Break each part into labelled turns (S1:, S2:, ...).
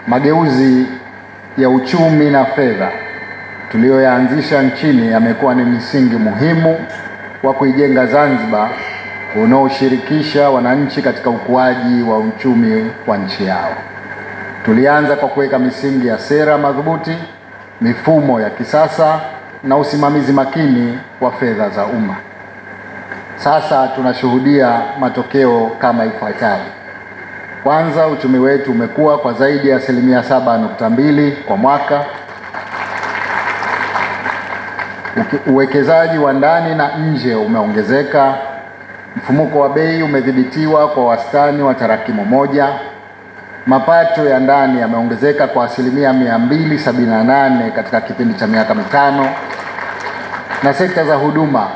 S1: Mageuzi ya uchumi na fedha tuliyoyaanzisha nchini yamekuwa ni msingi muhimu wa kuijenga Zanzibar unaoshirikisha wananchi katika ukuaji wa uchumi wa nchi yao. Tulianza kwa kuweka misingi ya sera madhubuti, mifumo ya kisasa na usimamizi makini wa fedha za umma. Sasa tunashuhudia matokeo kama ifuatavyo. Kwanza, uchumi wetu umekuwa kwa zaidi ya 7.2% kwa mwaka. Uwekezaji wa ndani na nje umeongezeka. Mfumuko wa bei umedhibitiwa kwa wastani wa tarakimu moja. Mapato ya ndani yameongezeka kwa 278 katika kipindi cha miaka mitano. Na sekta za huduma,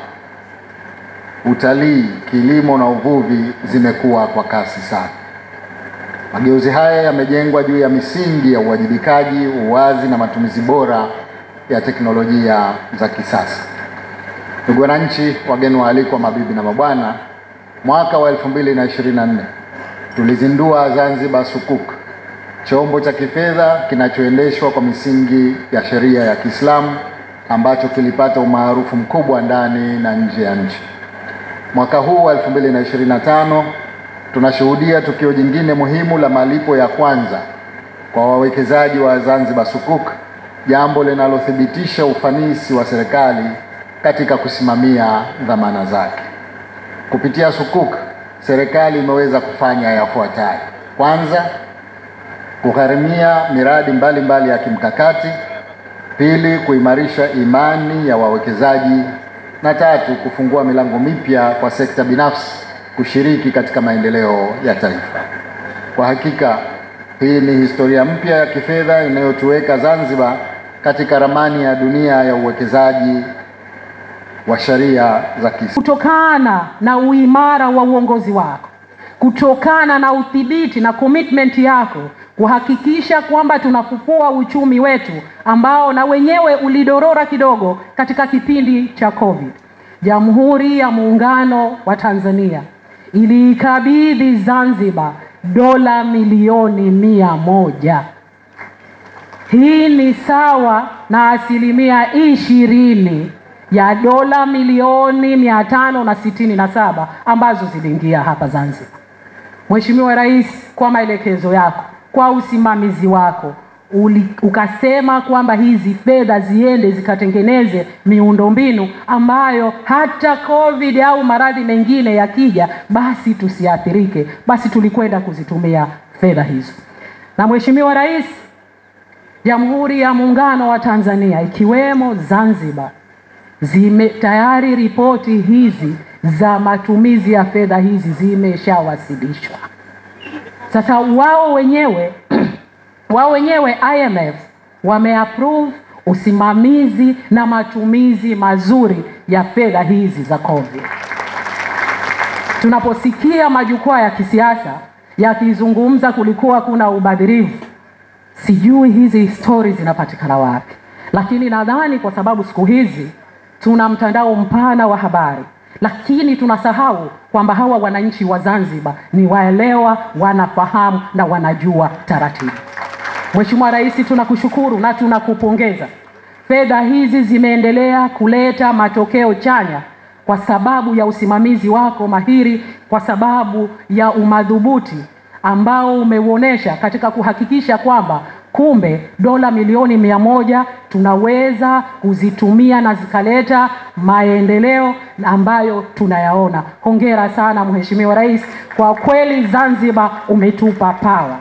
S1: utalii, kilimo na uvuvi zimekuwa kwa kasi sana. Mageuzi haya yamejengwa juu ya misingi ya uwajibikaji, uwazi na matumizi bora ya teknolojia za kisasa. Ndugu wananchi, wageni waalikwa, mabibi na mabwana, mwaka wa 2024 tulizindua Zanzibar Sukuk, chombo cha kifedha kinachoendeshwa kwa misingi ya sheria ya Kiislamu ambacho kilipata umaarufu mkubwa ndani na nje ya nchi. Mwaka huu wa 2025 tunashuhudia tukio jingine muhimu la malipo ya kwanza kwa wawekezaji wa Zanzibar Sukuk, jambo linalothibitisha ufanisi wa serikali katika kusimamia dhamana zake. Kupitia Sukuk, serikali imeweza kufanya yafuatayo. Kwanza, kugharimia miradi mbalimbali ya kimkakati. Pili, kuimarisha imani ya wawekezaji. Na tatu, kufungua milango mipya kwa sekta binafsi kushiriki katika maendeleo ya taifa. Kwa hakika, hii ni historia mpya ya kifedha inayotuweka Zanzibar katika ramani ya dunia ya uwekezaji wa sheria za Kiislamu.
S2: Kutokana na uimara wa uongozi wako, kutokana na udhibiti na commitment yako kuhakikisha kwamba tunafufua uchumi wetu ambao na wenyewe ulidorora kidogo katika kipindi cha COVID, Jamhuri ya Muungano wa Tanzania iliikabidhi Zanzibar dola milioni 100. Hii ni sawa na 20% ya dola milioni 567 ambazo ziliingia hapa Zanzibar. Mheshimiwa Rais, kwa maelekezo yako, kwa usimamizi wako, ukasema kwamba hizi fedha ziende zikatengeneze miundombinu ambayo hata COVID au maradhi mengine yakija basi tusiathirike. Basi tulikwenda kuzitumia fedha hizo. Na Mheshimiwa Rais, Jamhuri ya Muungano wa Tanzania ikiwemo Zanzibar tayari ripoti hizi za matumizi ya fedha hizi zimeshawasilishwa. Sasa wao wenyewe IMF wameapprove usimamizi na matumizi mazuri ya fedha hizi za COVID. Tunaposikia majukwaa ya kisiasa yakizungumza kulikuwa kuna ubadhirifu, sijui hizi stories zinapatikana wapi, lakini nadhani kwa sababu siku hizi tuna mtandao mpana wa habari, lakini tunasahau kwamba hawa wananchi wa Zanzibar ni waelewa, wanafahamu na wanajua taratibu. Mheshimiwa Rais, tunakushukuru na tunakupongeza. Fedha hizi zimeendelea kuleta matokeo chanya kwa sababu ya usimamizi wako mahiri, kwa sababu ya umadhubuti ambao umeuonesha katika kuhakikisha kwamba kumbe dola milioni 100 tunaweza kuzitumia na zikaleta maendeleo ambayo tunayaona. Hongera sana Mheshimiwa Rais, kwa kweli Zanzibar umetupa power.